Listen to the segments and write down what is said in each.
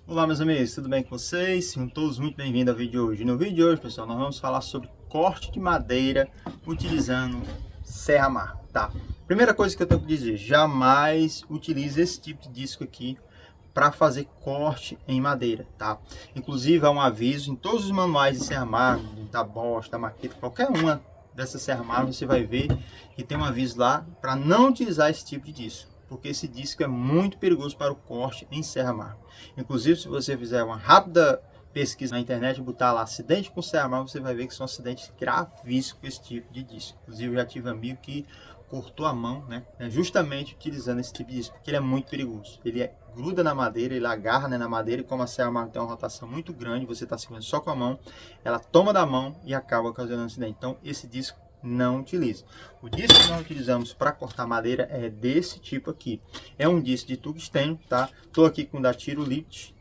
Olá meus amigos, tudo bem com vocês? Sejam todos muito bem-vindos ao vídeo de hoje. No vídeo de hoje, pessoal, nós vamos falar sobre corte de madeira utilizando serra marro, tá? Primeira coisa que eu tenho que dizer, jamais utilize esse tipo de disco aqui para fazer corte em madeira, tá? Inclusive há um aviso em todos os manuais de serra marro, da Bosch, da Makita, qualquer uma dessa serra marro, você vai ver que tem um aviso lá para não utilizar esse tipo de disco, porque esse disco é muito perigoso para o corte em serra marro. Inclusive, se você fizer uma rápida pesquisa na internet e botar lá acidente com serra marro, você vai ver que são acidentes gravíssimos com esse tipo de disco. Inclusive, eu já tive amigo que cortou a mão, né, justamente utilizando esse tipo de disco, porque ele é muito perigoso. Ele gruda na madeira, ele agarra, né, na madeira, e como a serra marro tem uma rotação muito grande, você está segurando só com a mão, ela toma da mão e acaba causando um acidente. Então, esse disco não utiliza. O disco que nós utilizamos para cortar madeira é desse tipo aqui. É um disco de tungstênio, tá? Tô aqui com da Tirolite,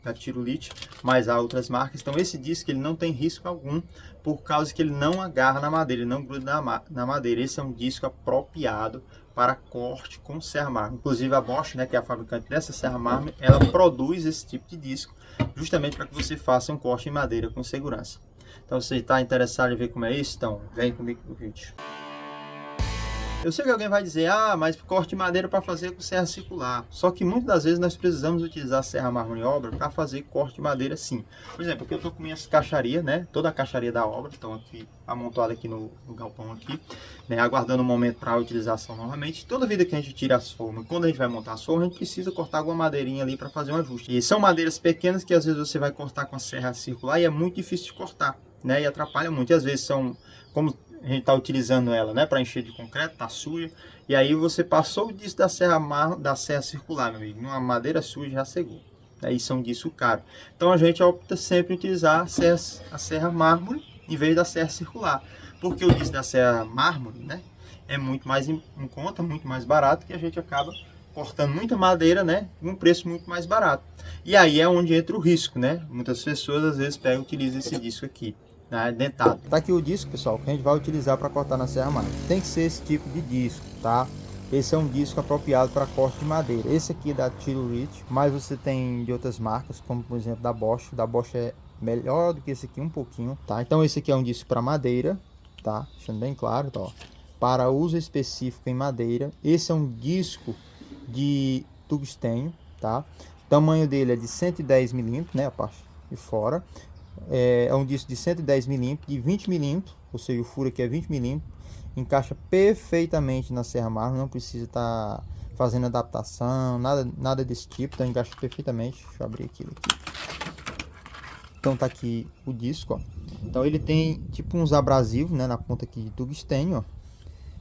mas há outras marcas. Então esse disco ele não tem risco algum, por causa que ele não agarra na madeira, ele não gruda na madeira. Esse é um disco apropriado para corte com serra marmo. Inclusive a Bosch, né, que é a fabricante dessa serra marmo, ela produz esse tipo de disco justamente para que você faça um corte em madeira com segurança. Então, se você está interessado em ver como é isso, então vem comigo no vídeo. Eu sei que alguém vai dizer, mas corte de madeira para fazer com serra circular. Só que muitas das vezes nós precisamos utilizar a serra marrom em obra para fazer corte de madeira sim. Por exemplo, aqui eu estou com minhas caixarias, né? Toda a caixaria da obra, estão aqui amontoada aqui no galpão aqui, né? Aguardando o momento para a utilização novamente. Toda vida que a gente tira as formas, quando a gente vai montar as formas, a gente precisa cortar alguma madeirinha ali para fazer um ajuste. E são madeiras pequenas que às vezes você vai cortar com a serra circular e é muito difícil de cortar, né? E atrapalha muito. E às vezes são, como a gente está utilizando ela, né, para encher de concreto, tá suja, e aí você passou o disco da serra circular, meu amigo, numa madeira suja já cegou. Aí são disco caro. Então a gente opta sempre em utilizar a serra mármore em vez da serra circular, porque o disco da serra mármore, né, é muito mais em conta, muito mais barato, que a gente acaba cortando muita madeira, né, com um preço muito mais barato. E aí é onde entra o risco, né? Muitas pessoas às vezes pegam e utilizam esse disco aqui, né, dentado. Tá aqui o disco, pessoal, que a gente vai utilizar para cortar na serra marrom. Tem que ser esse tipo de disco, tá? Esse é um disco apropriado para corte de madeira. Esse aqui é da Tirolite, mas você tem de outras marcas, como por exemplo da Bosch. Da Bosch é melhor do que esse aqui um pouquinho, tá? Então esse aqui é um disco para madeira, tá? Deixando bem claro, tá, ó. Para uso específico em madeira. Esse é um disco de tungstênio, tá? O tamanho dele é de 110 milímetros, né? A parte de fora. É um disco de 110 milímetros, de 20 milímetros, ou seja, o furo aqui é 20 milímetros, encaixa perfeitamente na serra marrom, não precisa estar fazendo adaptação, nada desse tipo, então encaixa perfeitamente. Deixa eu abrir aqui. Então tá aqui o disco, ó. Então ele tem tipo uns abrasivos, né, na ponta aqui de tungstênio, ó.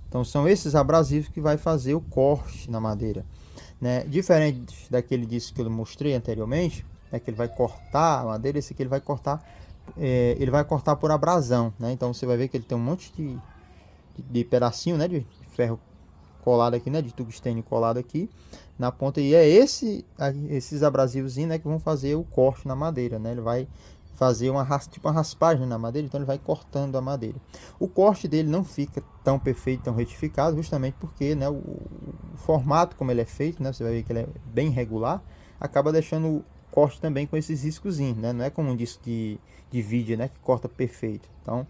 Então são esses abrasivos que vai fazer o corte na madeira, né? Diferente daquele disco que eu mostrei anteriormente, que ele vai cortar a madeira, esse aqui ele vai cortar por abrasão, né? Então você vai ver que ele tem um monte de pedacinho, né, de ferro colado aqui, né, de tungstênio colado aqui na ponta, e é esses abrasivos, né, que vão fazer o corte na madeira, né? Ele vai fazer tipo uma raspagem na madeira, então ele vai cortando a madeira. O corte dele não fica tão perfeito, tão retificado, justamente porque, né, o formato como ele é feito, né, você vai ver que ele é bem regular, acaba deixando corte também com esses riscozinhos, né? Não é como um disco de vídeo, né, que corta perfeito. Então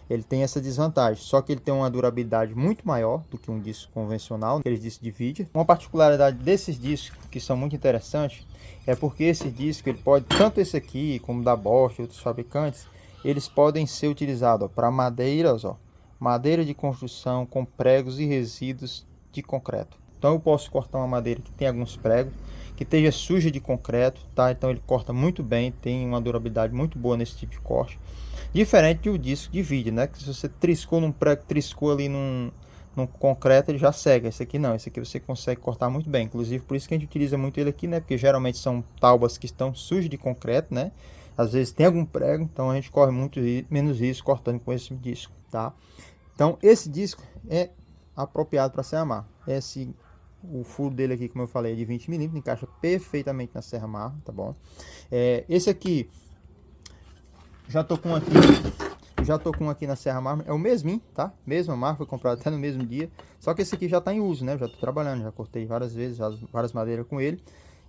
ele tem essa desvantagem, só que ele tem uma durabilidade muito maior do que um disco convencional, aqueles discos de vídeo. Uma particularidade desses discos que são muito interessantes é porque esse disco, ele pode, tanto esse aqui como da Bosch e outros fabricantes, eles podem ser utilizados para madeiras, ó, madeira de construção com pregos e resíduos de concreto. Então eu posso cortar uma madeira que tem alguns pregos, que esteja suja de concreto, tá? Então ele corta muito bem, tem uma durabilidade muito boa nesse tipo de corte. Diferente do disco de vídeo, né? Que se você triscou num prego, triscou ali num concreto, ele já cega. Esse aqui não, esse aqui você consegue cortar muito bem. Inclusive por isso que a gente utiliza muito ele aqui, né? Porque geralmente são taubas que estão sujas de concreto, né? Às vezes tem algum prego, então a gente corre muito menos risco cortando com esse disco, tá? Então esse disco é apropriado para serra marrom. O furo dele aqui, como eu falei, é de 20 milímetros, encaixa perfeitamente na serra marrom, tá bom? Esse aqui, já tô com aqui na serra marrom, é o mesmo, tá? Mesma marca, foi comprado até no mesmo dia, só que esse aqui já tá em uso, né? Eu já tô trabalhando, já cortei várias vezes, várias madeiras com ele,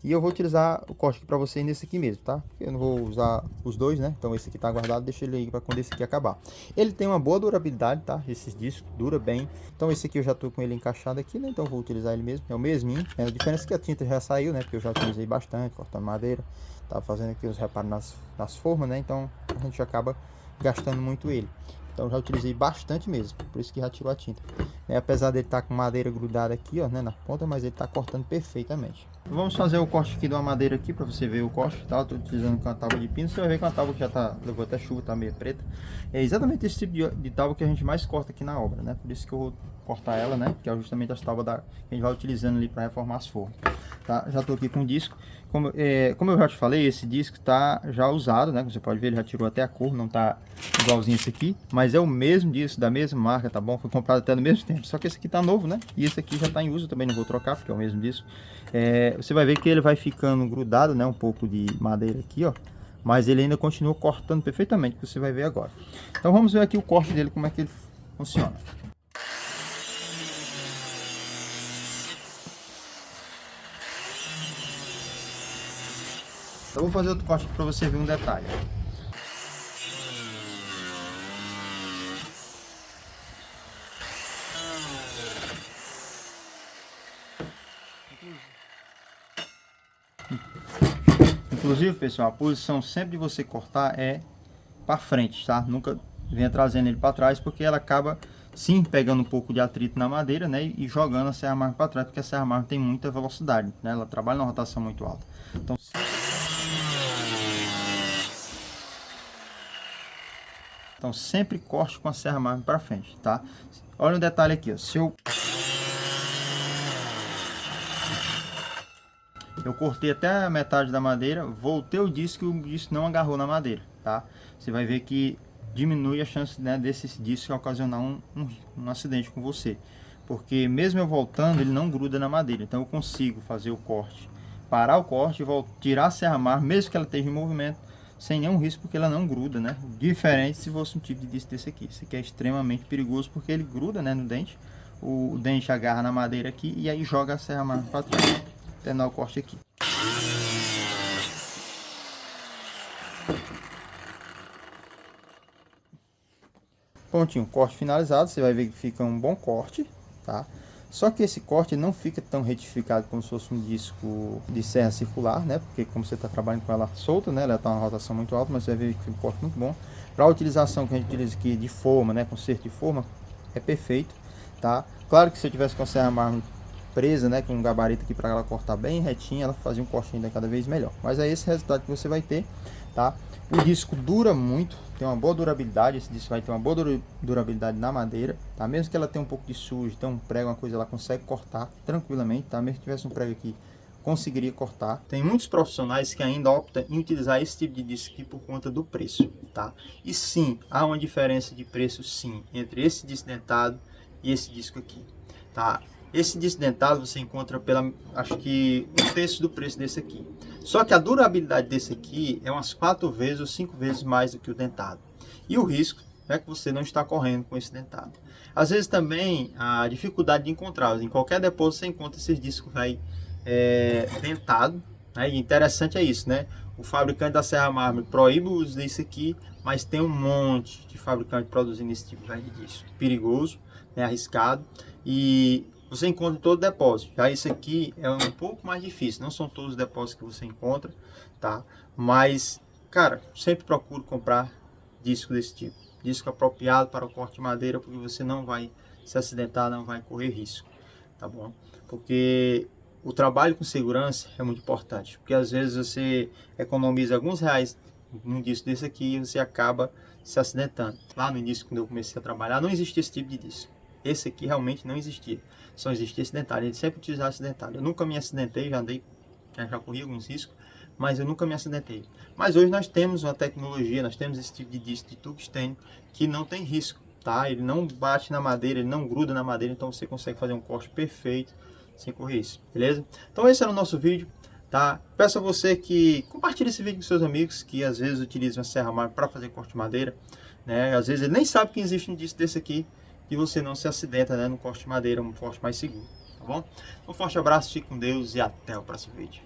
E eu vou utilizar o corte aqui para você nesse aqui mesmo, tá? Eu não vou usar os dois, né? Então esse aqui tá guardado, deixa ele aí para quando esse aqui acabar. Ele tem uma boa durabilidade, tá? Esses discos dura bem. Então esse aqui eu já tô com ele encaixado aqui, né? Então eu vou utilizar ele mesmo, é o mesminho. A diferença é que a tinta já saiu, né? Porque eu já utilizei bastante, cortando madeira. Tava fazendo aqui os reparos nas formas, né? Então a gente acaba gastando muito ele. Então já utilizei bastante mesmo, por isso que já tirou a tinta. Apesar dele estar com madeira grudada aqui, ó, né, na ponta, mas ele está cortando perfeitamente. Vamos fazer o corte aqui de uma madeira aqui para você ver o corte, tá? Estou utilizando com a tábua de pino, você vai ver que é uma tábua que já tá, levou até chuva, tá meio preta. É exatamente esse tipo de tábua que a gente mais corta aqui na obra, né? Por isso que eu vou cortar ela, né? Que é justamente as tábuas que a gente vai utilizando ali para reformar as formas. Tá? Já estou aqui com o disco. Como eu já te falei, esse disco está já usado, né? Você pode ver, ele já tirou até a cor, não tá igualzinho esse aqui, mas é o mesmo disco, da mesma marca, tá bom? Foi comprado até no mesmo tempo, só que esse aqui tá novo, né? E esse aqui já tá em uso, também não vou trocar, porque é o mesmo disco. Você vai ver que ele vai ficando grudado, né? Um pouco de madeira aqui, ó. Mas ele ainda continua cortando perfeitamente, que você vai ver agora. Então vamos ver aqui o corte dele, como é que ele funciona. Eu vou fazer outro corte para você ver um detalhe. Inclusive, pessoal, a posição sempre de você cortar é para frente, tá? Nunca venha trazendo ele para trás, porque ela acaba sim pegando um pouco de atrito na madeira, né? E jogando a serra mármore para trás, porque a serra mármore tem muita velocidade, né? Ela trabalha numa rotação muito alta. Então sempre corte com a serra mármore para frente, tá? Olha o detalhe aqui, ó. Se eu cortei até a metade da madeira, voltei o disco e o disco não agarrou na madeira, tá? Você vai ver que diminui a chance, né, desse disco ocasionar um acidente com você. Porque mesmo eu voltando, ele não gruda na madeira. Então eu consigo fazer o corte, parar o corte e tirar a serra mármore, mesmo que ela esteja em movimento, sem nenhum risco, porque ela não gruda, né? Diferente se fosse um tipo de disco desse aqui. Esse aqui é extremamente perigoso porque ele gruda, né, no dente. O dente agarra na madeira aqui e aí joga a serra mármore para trás. Terminar o corte aqui. Prontinho, corte finalizado. Você vai ver que fica um bom corte, tá? Só que esse corte não fica tão retificado como se fosse um disco de serra circular, né? Porque como você está trabalhando com ela solta, né? Ela está uma rotação muito alta, mas você vai ver que fica um corte muito bom. Para a utilização que a gente utiliza aqui de forma, né? Conserto de forma, é perfeito, tá? Claro que se eu tivesse com a serra mármore presa, né? Com um gabarito aqui para ela cortar bem retinha, ela fazia um corte ainda cada vez melhor. Mas é esse resultado que você vai ter, tá? O disco dura muito, tem uma boa durabilidade, esse disco vai ter uma boa durabilidade na madeira, tá? Mesmo que ela tenha um pouco de sujo, tem um prego, uma coisa, ela consegue cortar tranquilamente, tá? Mesmo que tivesse um prego aqui, conseguiria cortar. Tem muitos profissionais que ainda optam em utilizar esse tipo de disco aqui por conta do preço, tá? E sim, há uma diferença de preço sim, entre esse disco dentado e esse disco aqui, tá? Esse disco dentado você encontra pela, acho que, um terço do preço desse aqui. Só que a durabilidade desse aqui é umas 4 vezes ou 5 vezes mais do que o dentado. E o risco é que você não está correndo com esse dentado. Às vezes também a dificuldade de encontrá-los. Em qualquer depósito você encontra esses discos aí dentado. Né? E interessante é isso, né? O fabricante da serra mármore proíbe o uso desse aqui, mas tem um monte de fabricante produzindo esse tipo de disco. Perigoso, né? Arriscado. E você encontra em todo depósito. Já esse aqui é um pouco mais difícil. Não são todos os depósitos que você encontra, tá? Mas, cara, sempre procuro comprar disco desse tipo. Disco apropriado para o corte de madeira, porque você não vai se acidentar, não vai correr risco, tá bom? Porque o trabalho com segurança é muito importante. Porque às vezes você economiza alguns reais num disco desse aqui e você acaba se acidentando. Lá no início, quando eu comecei a trabalhar, não existia esse tipo de disco. Esse aqui realmente não existia. Só existia esse detalhe. Ele sempre utilizava esse detalhe. Eu nunca me acidentei, já corri alguns riscos, mas eu nunca me acidentei. Mas hoje nós temos uma tecnologia, nós temos esse tipo de disco de tungstênio que não tem risco, tá? Ele não bate na madeira, ele não gruda na madeira, então você consegue fazer um corte perfeito sem correr isso, beleza? Então esse era o nosso vídeo, tá? Peço a você que compartilhe esse vídeo com seus amigos que às vezes utilizam a serra mármore para fazer corte de madeira, né? Às vezes ele nem sabe que existe um disco desse aqui e você não se acidenta, né, no corte de madeira, um corte mais seguro, tá bom? Um forte abraço, fique com Deus e até o próximo vídeo.